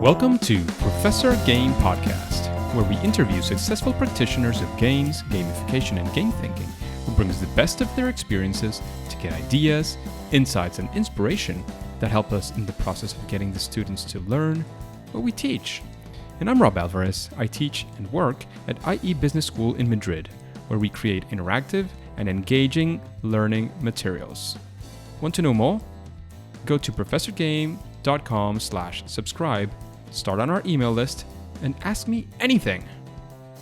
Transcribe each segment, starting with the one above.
Welcome to Professor Game Podcast, where we interview successful practitioners of games, gamification, and game thinking who brings the best of their experiences to get ideas, insights, and inspiration that help us in the process of getting the students to learn what we teach. And I'm Rob Alvarez. I teach and work at IE Business School in Madrid, where we create interactive and engaging learning materials. Want to know more? Go to professorgame.com/subscribe, start on our email list, and ask me anything.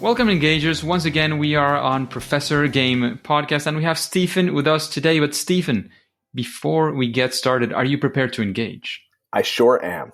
Welcome, engagers. Once again, we are on Professor Game Podcast, and we have Stephen with us today. But Stephen, before we get started, are you prepared to engage? I sure am.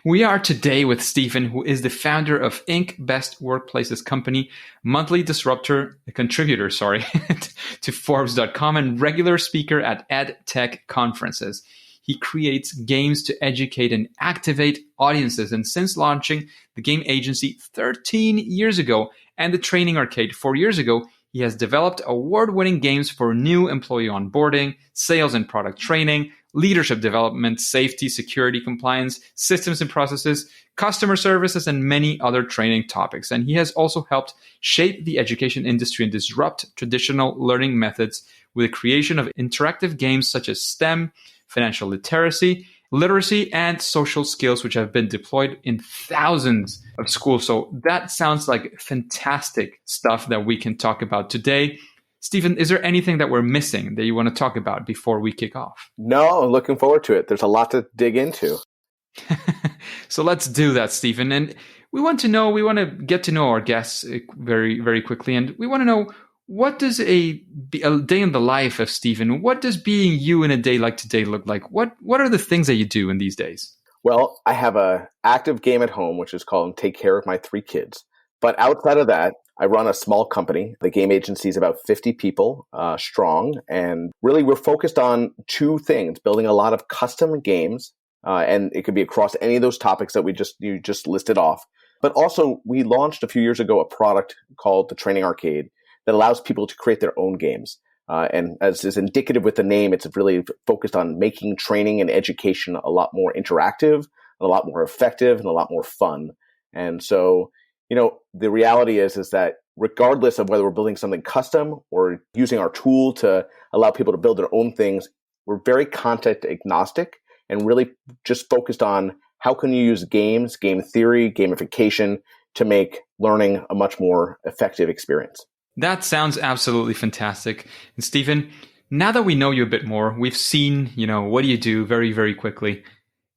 We are today with Stephen, who is the founder of Inc. Best Workplaces Company, monthly contributor to Forbes.com, and regular speaker at EdTech conferences. He creates games to educate and activate audiences. And since launching the game agency 13 years ago and the training arcade 4 years ago, he has developed award-winning games for new employee onboarding, sales and product training, leadership development, safety, security, compliance, systems and processes, customer services, and many other training topics. And he has also helped shape the education industry and disrupt traditional learning methods with the creation of interactive games such as S.T.E.M, financial literacy, and social skills, which have been deployed in thousands of schools. So that sounds like fantastic stuff that we can talk about today. Stephen, is there anything that we're missing that you want to talk about before we kick off? No, I'm looking forward to it. There's a lot to dig into. So let's do that, Stephen. And we want to get to know our guests very, very quickly. And we want to know, what does a day in the life of Stephen, what does being you in a day like today look like? What are the things that you do in these days? Well, I have an active game at home, which is called Take Care of My 3 Kids. But outside of that, I run a small company. The game agency is about 50 people strong. And really, we're focused on 2 things, building a lot of custom games. And it could be across any of those topics that you just listed off. But also, we launched a few years ago a product called the Training Arcade that allows people to create their own games. And as is indicative with the name, it's really focused on making training and education a lot more interactive, a lot more effective, and a lot more fun. And so, the reality is that regardless of whether we're building something custom or using our tool to allow people to build their own things, we're very content agnostic and really just focused on how can you use games, game theory, gamification to make learning a much more effective experience. That sounds absolutely fantastic. And Stephen, now that we know you a bit more, we've seen, what do you do very, very quickly.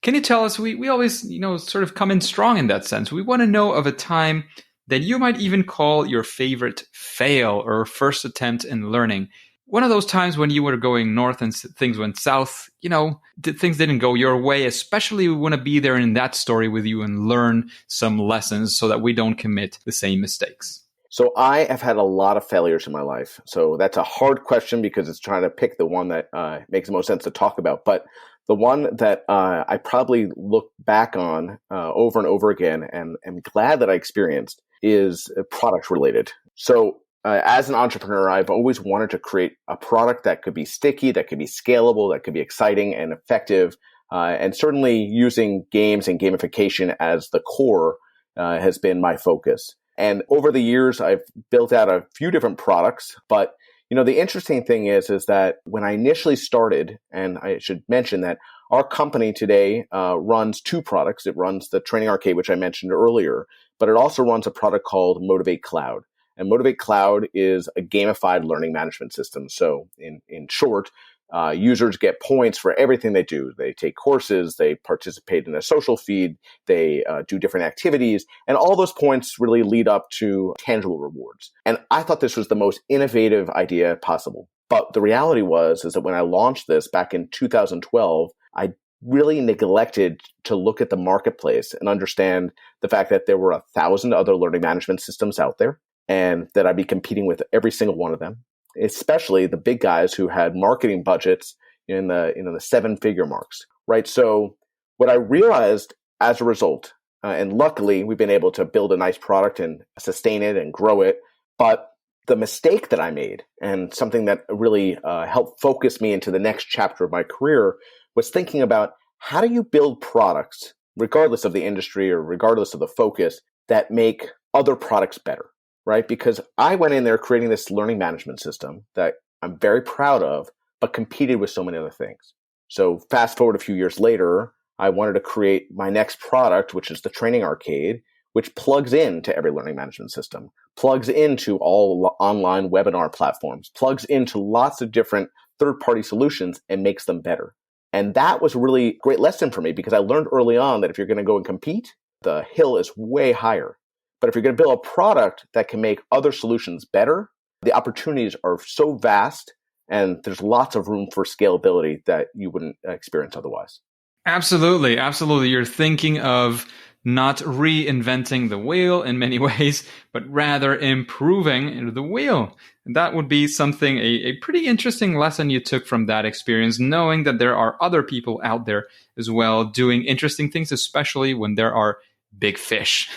Can you tell us, we always, sort of come in strong in that sense. We want to know of a time that you might even call your favorite fail or first attempt in learning. One of those times when you were going north and things went south, things didn't go your way. Especially we want to be there in that story with you and learn some lessons so that we don't commit the same mistakes. So I have had a lot of failures in my life. So that's a hard question because it's trying to pick the one that makes the most sense to talk about. But the one that I probably look back on over and over again and am glad that I experienced is product related. So as an entrepreneur, I've always wanted to create a product that could be sticky, that could be scalable, that could be exciting and effective. And certainly using games and gamification as the core has been my focus. And over the years, I've built out a few different products. But, the interesting thing is that when I initially started, and I should mention that our company today runs 2 products. It runs the Training Arcade, which I mentioned earlier, but it also runs a product called Motivate Cloud. And Motivate Cloud is a gamified learning management system. So in short, users get points for everything they do. They take courses, they participate in a social feed, they do different activities, and all those points really lead up to tangible rewards. And I thought this was the most innovative idea possible. But the reality is that when I launched this back in 2012, I really neglected to look at the marketplace and understand the fact that there were 1,000 other learning management systems out there and that I'd be competing with every single one of them, especially the big guys who had marketing budgets in the 7-figure marks, right? So what I realized as a result, and luckily we've been able to build a nice product and sustain it and grow it, but the mistake that I made and something that really helped focus me into the next chapter of my career was thinking about how do you build products regardless of the industry or regardless of the focus, that make other products better, right? Because I went in there creating this learning management system that I'm very proud of, but competed with so many other things. So fast forward a few years later, I wanted to create my next product, which is the training arcade, which plugs into every learning management system, plugs into all online webinar platforms, plugs into lots of different third-party solutions and makes them better. And that was a really great lesson for me because I learned early on that if you're going to go and compete, the hill is way higher. But if you're going to build a product that can make other solutions better, the opportunities are so vast and there's lots of room for scalability that you wouldn't experience otherwise. Absolutely. Absolutely. You're thinking of not reinventing the wheel in many ways, but rather improving the wheel. And that would be something, a pretty interesting lesson you took from that experience, knowing that there are other people out there as well doing interesting things, especially when there are big fish,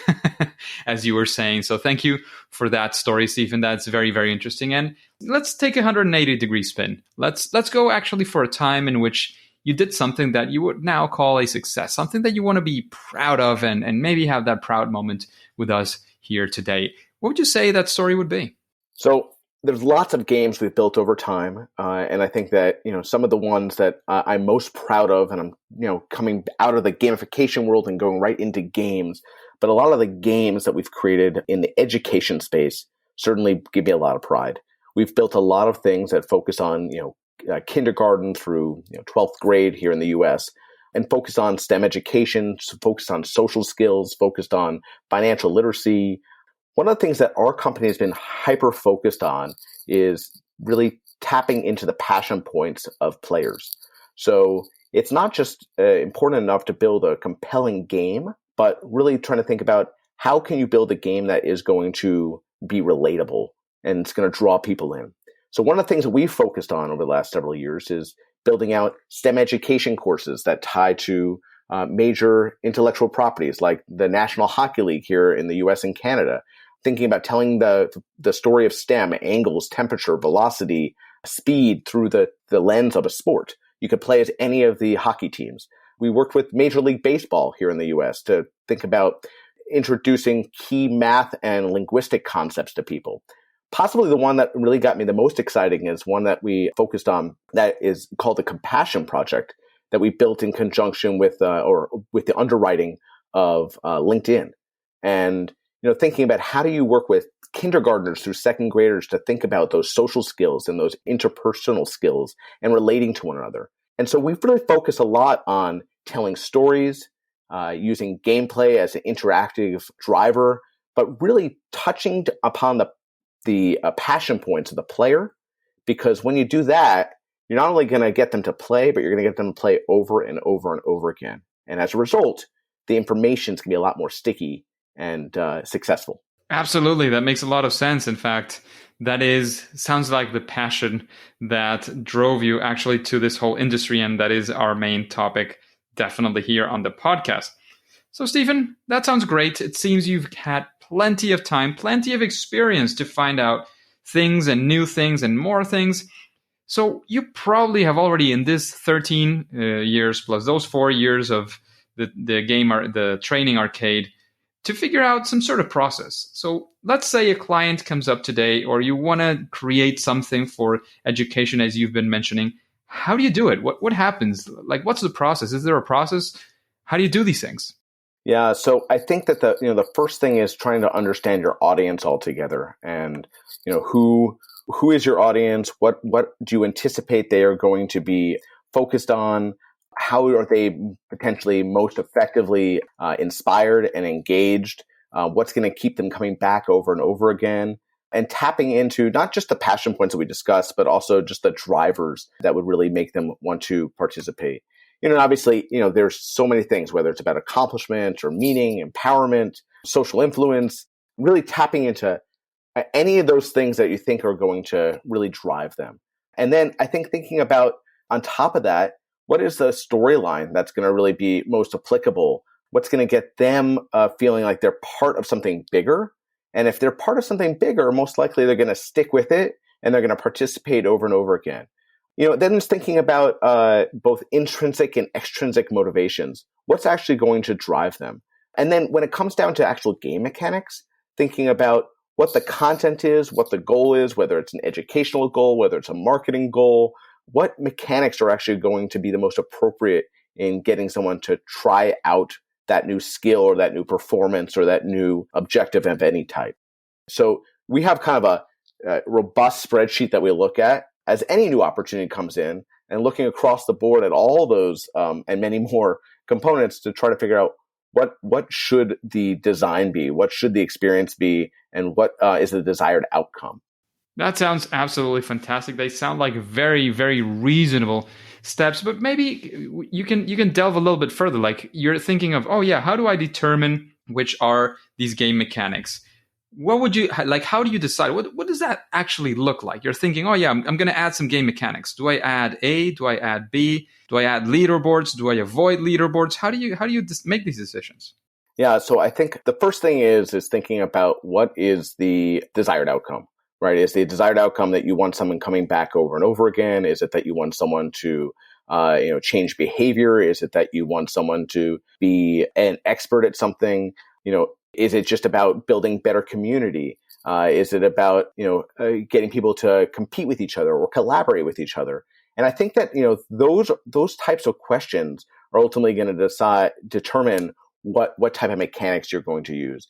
as you were saying. So thank you for that story, Stephen. That's very, very interesting. And let's take a 180-degree spin. Let's go actually for a time in which you did something that you would now call a success, something that you want to be proud of and maybe have that proud moment with us here today. What would you say that story would be? So there's lots of games we've built over time. And I think that, some of the ones that I'm most proud of, and I'm, coming out of the gamification world and going right into games, but a lot of the games that we've created in the education space certainly give me a lot of pride. We've built a lot of things that focus on, kindergarten through 12th grade here in the US, and focus on STEM education, focused on social skills, focused on financial literacy. One of the things that our company has been hyper focused on is really tapping into the passion points of players. So it's not just important enough to build a compelling game, but really trying to think about how can you build a game that is going to be relatable and it's going to draw people in. So one of the things that we've focused on over the last several years is building out STEM education courses that tie to major intellectual properties like the National Hockey League here in the US and Canada, thinking about telling the story of STEM, angles, temperature, velocity, speed through the lens of a sport. You could play as any of the hockey teams. We worked with Major League Baseball here in the US to think about introducing key math and linguistic concepts to people. Possibly the one that really got me the most exciting is one that we focused on that is called the Compassion Project that we built in conjunction with with the underwriting of LinkedIn. And thinking about how do you work with kindergartners through second graders to think about those social skills and those interpersonal skills and relating to one another. And so we've really focused a lot on telling stories, using gameplay as an interactive driver, but really touching upon the passion points of the player, because when you do that, you're not only going to get them to play, but you're going to get them to play over and over and over again. And as a result, the information is going to be a lot more sticky and successful. Absolutely. That makes a lot of sense. In fact, sounds like the passion that drove you actually to this whole industry. And that is our main topic, definitely here on the podcast. So, Stephen, that sounds great. It seems you've had plenty of time, plenty of experience to find out things and new things and more things. So you probably have already, in this 13 years plus those 4 years of the training arcade, to figure out some sort of process. So let's say a client comes up today, or you want to create something for education, as you've been mentioning. How do you do it? What happens? Like, what's the process? Is there a process? How do you do these things? Yeah, so I think that the first thing is trying to understand your audience altogether, and who is your audience? What do you anticipate they are going to be focused on? How are they potentially most effectively inspired and engaged? What's going to keep them coming back over and over again? And tapping into not just the passion points that we discussed, but also just the drivers that would really make them want to participate. Obviously, there's so many things, whether it's about accomplishment or meaning, empowerment, social influence, really tapping into any of those things that you think are going to really drive them. And then I think thinking about, on top of that, what is the storyline that's going to really be most applicable? What's going to get them feeling like they're part of something bigger? And if they're part of something bigger, most likely they're going to stick with it and they're going to participate over and over again. Then it's thinking about both intrinsic and extrinsic motivations. what's actually going to drive them. And then when it comes down to actual game mechanics, thinking about what the content is, what the goal is, whether it's an educational goal, whether it's a marketing goal, what mechanics are actually going to be the most appropriate in getting someone to try out that new skill or that new performance or that new objective of any type. So we have kind of a robust spreadsheet that we look at as any new opportunity comes in, and looking across the board at all those and many more components to try to figure out what should the design be, what should the experience be, and what is the desired outcome. That sounds absolutely fantastic. They sound like very, very reasonable steps, but maybe you can delve a little bit further. Like you're thinking of, oh yeah, how do I determine which are these game mechanics? What would you like? How do you decide? What does that actually look like? You're thinking, oh yeah, I'm going to add some game mechanics. Do I add A? Do I add B? Do I add leaderboards? Do I avoid leaderboards? How do you make these decisions? Yeah, so I think the first thing is thinking about what is the desired outcome, right? Is the desired outcome that you want someone coming back over and over again? Is it that you want someone to change behavior? Is it that you want someone to be an expert at something? Is it just about building better community? Is it about getting people to compete with each other or collaborate with each other? And I think that those types of questions are ultimately going to determine what type of mechanics you're going to use.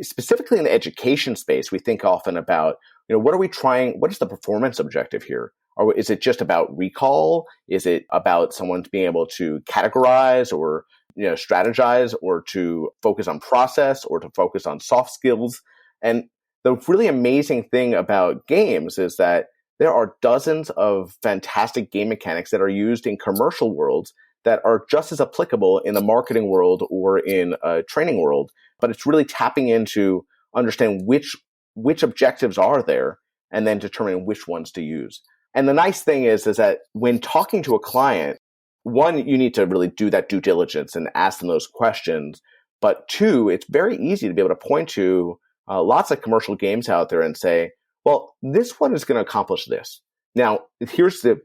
Specifically in the education space, we think often about what are we trying? What is the performance objective here? Or is it just about recall? Is it about someone being able to categorize or strategize, or to focus on process, or to focus on soft skills? And the really amazing thing about games is that there are dozens of fantastic game mechanics that are used in commercial worlds that are just as applicable in the marketing world or in a training world. But it's really tapping into understanding which objectives are there and then determining which ones to use. And the nice thing is that when talking to a client, one, you need to really do that due diligence and ask them those questions. But two, it's very easy to be able to point to lots of commercial games out there and say, well, this one is going to accomplish this. Now, here's the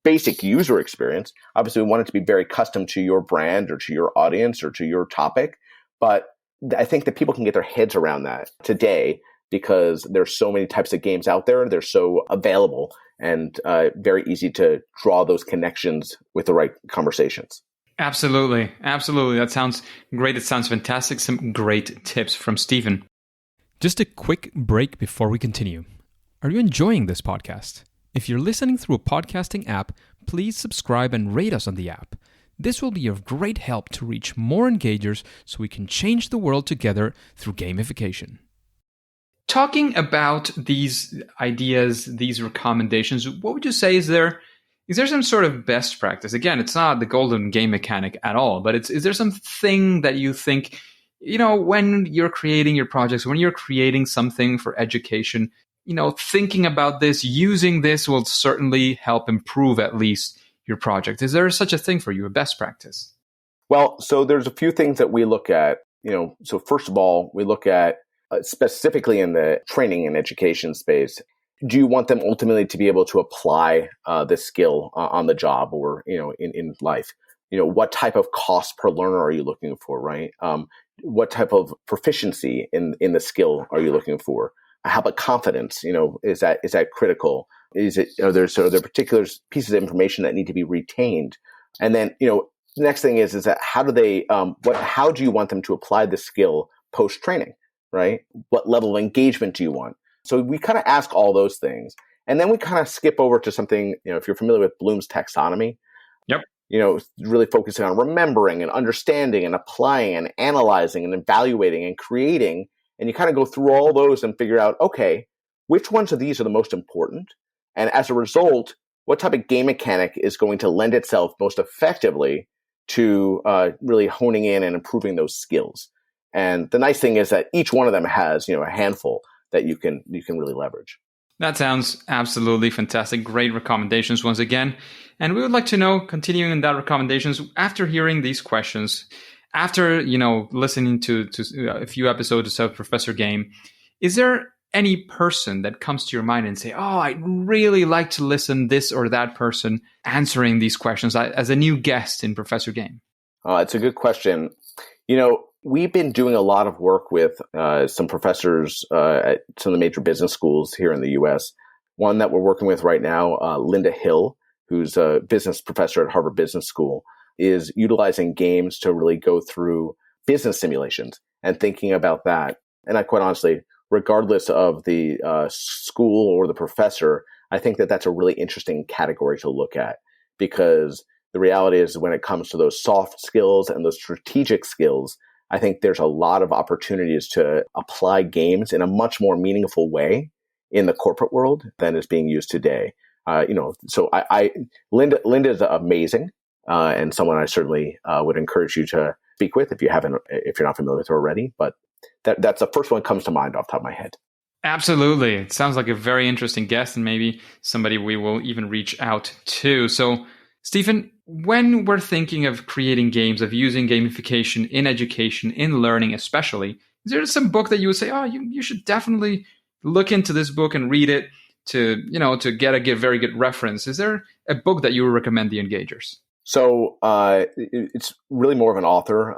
basic user experience. Obviously, we want it to be very custom to your brand or to your audience or to your topic. But I think that people can get their heads around that today because there's so many types of games out there. They're so available and very easy to draw those connections with the right conversations. Absolutely. Absolutely. That sounds great. It sounds fantastic. Some great tips from Stephen. Just a quick break before we continue. Are you enjoying this podcast? If you're listening through a podcasting app, please subscribe and rate us on the app. This will be of great help to reach more engagers so we can change the world together through gamification. Talking about these ideas, these recommendations, what would you say is there some sort of best practice? Again, it's not the golden game mechanic at all, but is there something that you think, when you're creating your projects, when you're creating something for education, thinking about this, using this will certainly help improve at least your project. Is there such a thing for you, a best practice? Well, so there's a few things that we look at. So first of all, we look at specifically in the training and education space, do you want them ultimately to be able to apply this skill on the job or in life? What type of cost per learner are you looking for, right? What type of proficiency in the skill are you looking for? How about confidence? Is that critical? Is it are there particular pieces of information that need to be retained? And then the next thing is that how do you want them to apply the skill post training? Right? What level of engagement do you want? So we kind of ask all those things. And then we kind of skip over to something, if you're familiar with Bloom's taxonomy, yep. Really focusing on remembering and understanding and applying and analyzing and evaluating and creating. And you kind of go through all those and figure out, okay, which ones of these are the most important? And as a result, what type of game mechanic is going to lend itself most effectively to really honing in and improving those skills? And the nice thing is that each one of them has, a handful that you can really leverage. That sounds absolutely fantastic. Great recommendations once again. And we would like to know, continuing in that recommendations, after hearing these questions, after, listening to a few episodes of Professor Game, is there any person that comes to your mind and say, oh, I'd really like to listen this or that person answering these questions as a new guest in Professor Game? It's a good question. We've been doing a lot of work with some professors at some of the major business schools here in the U.S. One that we're working with right now, Linda Hill, who's a business professor at Harvard Business School, is utilizing games to really go through business simulations and thinking about that. And I quite honestly, regardless of the school or the professor, I think that that's a really interesting category to look at, because the reality is when it comes to those soft skills and those strategic skills, I think there's a lot of opportunities to apply games in a much more meaningful way in the corporate world than is being used today. So Linda is amazing, and someone I certainly would encourage you to speak with if you're not familiar with her already. But that's the first one that comes to mind off the top of my head. Absolutely. It sounds like a very interesting guest and maybe somebody we will even reach out to. So, Stephen, when we're thinking of creating games, of using gamification in education, in learning especially, is there some book that you would say, oh, you should definitely look into this book and read it to get a very good reference? Is there a book that you would recommend the engagers? So it's really more of an author.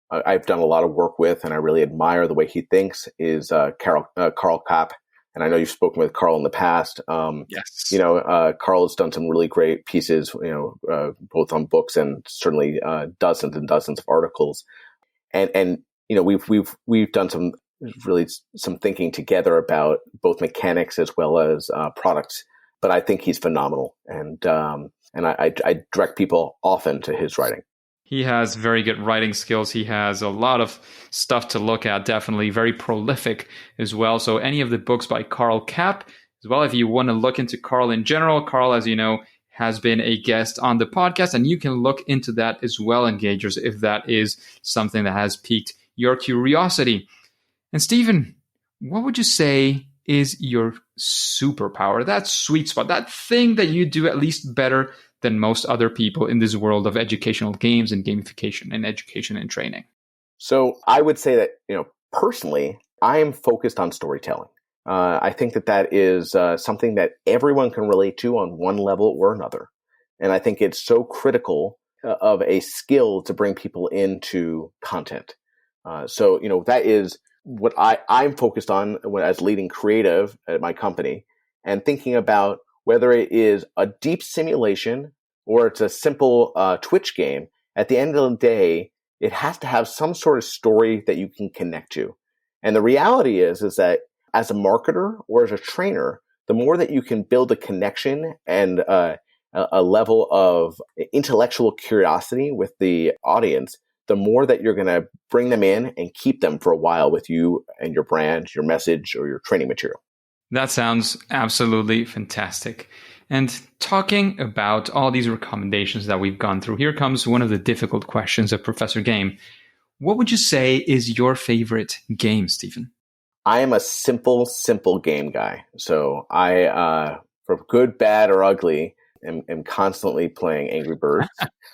I've done a lot of work with, and I really admire the way he thinks, is Carl Kapp. And I know you've spoken with Carl in the past. Yes. Carl has done some really great pieces, both on books and certainly dozens and dozens of articles. And we've done some thinking together about both mechanics as well as products. But I think he's phenomenal, and I direct people often to his writing. He has very good writing skills. He has a lot of stuff to look at, definitely very prolific as well. So any of the books by Carl Kapp as well, if you want to look into Carl in general, Carl, as you know, has been a guest on the podcast, and you can look into that as well, engagers, if that is something that has piqued your curiosity. And Stephen, what would you say is your superpower, that sweet spot, that thing that you do at least better than most other people in this world of educational games and gamification and education and training? So I would say that, personally, I am focused on storytelling. I think that is something that everyone can relate to on one level or another. And I think it's so critical of a skill to bring people into content. So that is what I'm focused on as leading creative at my company, and thinking about whether it is a deep simulation or it's a simple Twitch game. At the end of the day, it has to have some sort of story that you can connect to. And the reality is that as a marketer or as a trainer, the more that you can build a connection and a level of intellectual curiosity with the audience, the more that you're going to bring them in and keep them for a while with you and your brand, your message, or your training material. That sounds absolutely fantastic. And talking about all these recommendations that we've gone through, here comes one of the difficult questions of Professor Game. What would you say is your favorite game, Stephen? I am a simple game guy. So I, for good, bad, or ugly, am constantly playing Angry Birds.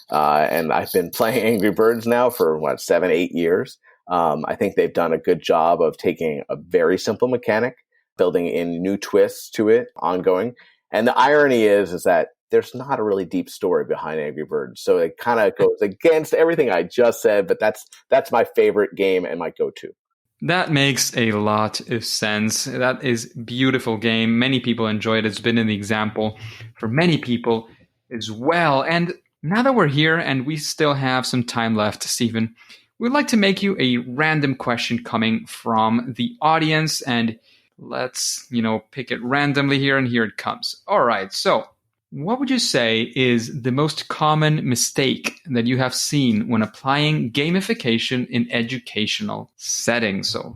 And I've been playing Angry Birds now for 7-8 years. I think they've done a good job of taking a very simple mechanic, building in new twists to it, ongoing. And the irony is that there's not a really deep story behind Angry Birds. So it kind of goes against everything I just said, but that's my favorite game and my go-to. That makes a lot of sense. That is a beautiful game. Many people enjoy it. It's been an example for many people as well. And now that we're here and we still have some time left, Stephen, we'd like to make you a random question coming from the audience, and let's, pick it randomly here, and here it comes. All right. So what would you say is the most common mistake that you have seen when applying gamification in educational settings? So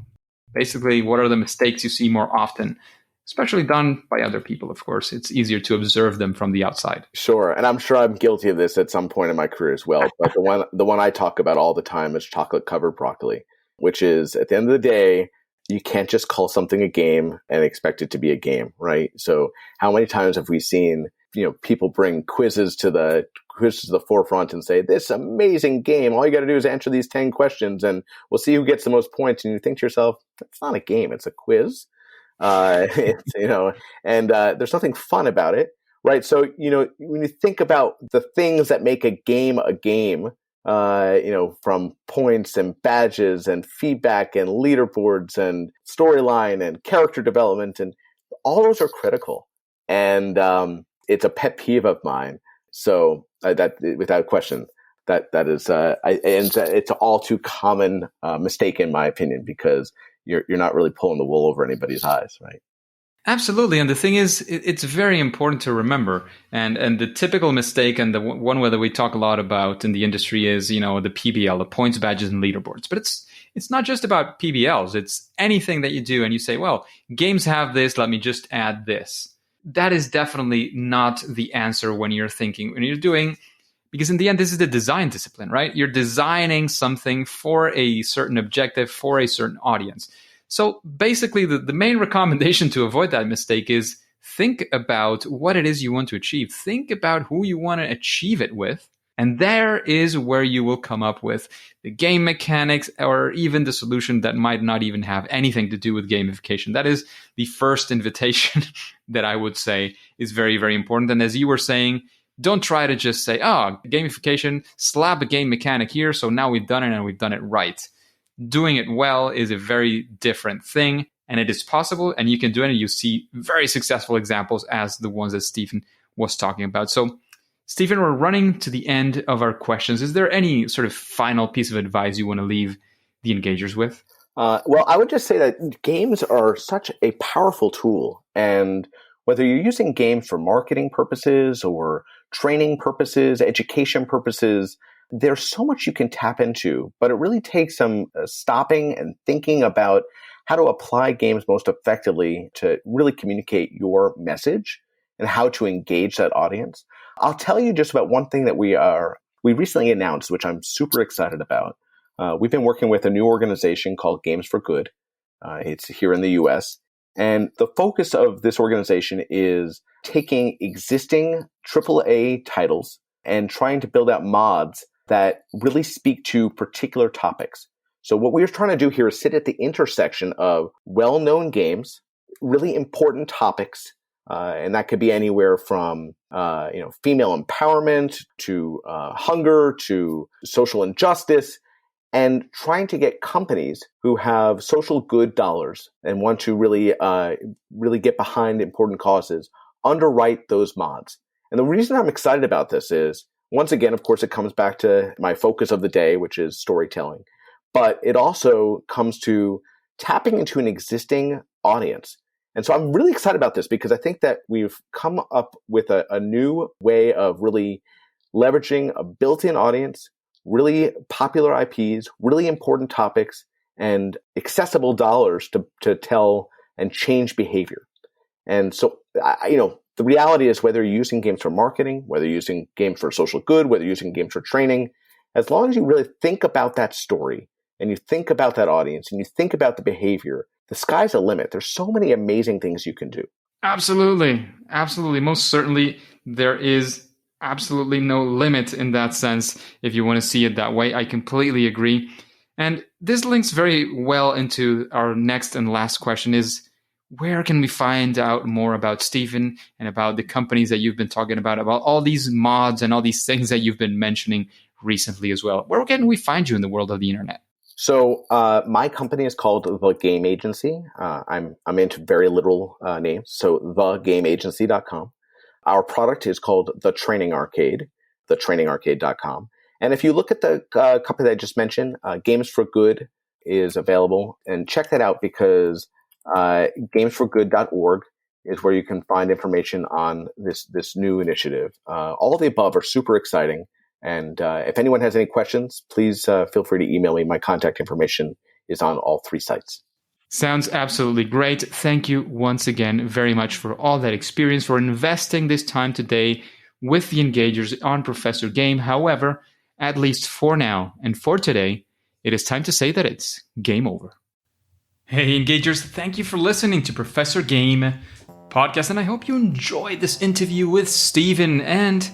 basically, what are the mistakes you see more often, especially done by other people, of course? It's easier to observe them from the outside. Sure. And I'm sure I'm guilty of this at some point in my career as well. But the one I talk about all the time is chocolate covered broccoli, which is, at the end of the day, you can't just call something a game and expect it to be a game, right? So how many times have we seen, people bring quizzes to the forefront and say, this amazing game, all you got to do is answer these 10 questions and we'll see who gets the most points. And you think to yourself, that's not a game, it's a quiz. And there's nothing fun about it. Right. So, when you think about the things that make a game, from points and badges and feedback and leaderboards and storyline and character development, and all those are critical. And it's a pet peeve of mine. So that, without question, that is, and it's an all too common mistake in my opinion, because you're not really pulling the wool over anybody's eyes, right? Absolutely. And the thing is, it's very important to remember. And the typical mistake, and the one that we talk a lot about in the industry, is, the PBL, the points, badges, and leaderboards. But it's not just about PBLs. It's anything that you do and you say, well, games have this, let me just add this. That is definitely not the answer when you're doing, because in the end, this is the design discipline, right? You're designing something for a certain objective, for a certain audience. So basically, the main recommendation to avoid that mistake is think about what it is you want to achieve. Think about who you want to achieve it with. And there is where you will come up with the game mechanics, or even the solution that might not even have anything to do with gamification. That is the first invitation that I would say is very, very important. And as you were saying, don't try to just say, gamification, slap a game mechanic here, so now we've done it and we've done it right. Doing it well is a very different thing, and it is possible, and you can do it, and you see very successful examples as the ones that Stephen was talking about. So, Stephen, we're running to the end of our questions. Is there any sort of final piece of advice you want to leave the engagers with? Well, I would just say that games are such a powerful tool, and whether you're using games for marketing purposes or training purposes, education purposes, there's so much you can tap into, but it really takes some stopping and thinking about how to apply games most effectively to really communicate your message and how to engage that audience. I'll tell you just about one thing that we recently announced, which I'm super excited about. We've been working with a new organization called Games for Good. It's here in the US. And the focus of this organization is taking existing AAA titles and trying to build out mods that really speak to particular topics. So what we're trying to do here is sit at the intersection of well-known games, really important topics, and that could be anywhere from female empowerment to hunger to social injustice, and trying to get companies who have social good dollars and want to really get behind important causes underwrite those mods. And the reason I'm excited about this is, once again, of course, it comes back to my focus of the day, which is storytelling. But it also comes to tapping into an existing audience. And so I'm really excited about this because I think that we've come up with a new way of really leveraging a built-in audience, really popular IPs, really important topics, and accessible dollars to tell and change behavior. And so, the reality is, whether you're using games for marketing, whether you're using games for social good, whether you're using games for training, as long as you really think about that story and you think about that audience and you think about the behavior, the sky's the limit. There's so many amazing things you can do. Absolutely. Absolutely. Most certainly, there is absolutely no limit in that sense, if you want to see it that way. I completely agree. And this links very well into our next and last question is, where can we find out more about Stephen and about the companies that you've been talking about all these mods and all these things that you've been mentioning recently as well? Where can we find you in the world of the internet? So my company is called The Game Agency. I'm into very literal names, so thegameagency.com. Our product is called The Training Arcade, thetrainingarcade.com. And if you look at the company that I just mentioned, Games for Good is available. And check that out because gamesforgood.org is where you can find information on this new initiative. All of the above are super exciting. And if anyone has any questions, please feel free to email me. My contact information is on all three sites. Sounds absolutely great. Thank you once again very much for all that experience, for investing this time today with the engagers on Professor Game. However, at least for now and for today, it is time to say that it's game over. Hey, engagers, thank you for listening to Professor Game podcast, and I hope you enjoyed this interview with Stephen. And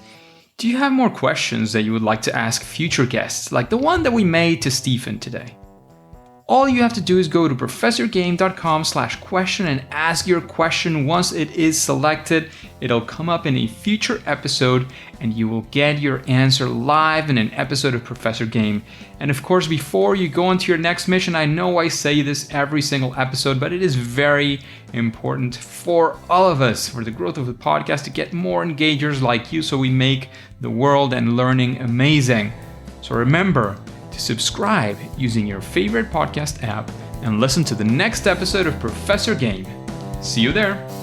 do you have more questions that you would like to ask future guests, like the one that we made to Stephen today? All you have to do is go to professorgame.com/question and ask your question. Once it is selected, it'll come up in a future episode and you will get your answer live in an episode of Professor Game. And of course, before you go into your next mission, I know I say this every single episode, but it is very important for all of us, for the growth of the podcast, to get more engagers like you so we make the world and learning amazing. So remember to subscribe using your favorite podcast app and listen to the next episode of Professor Game. See you there.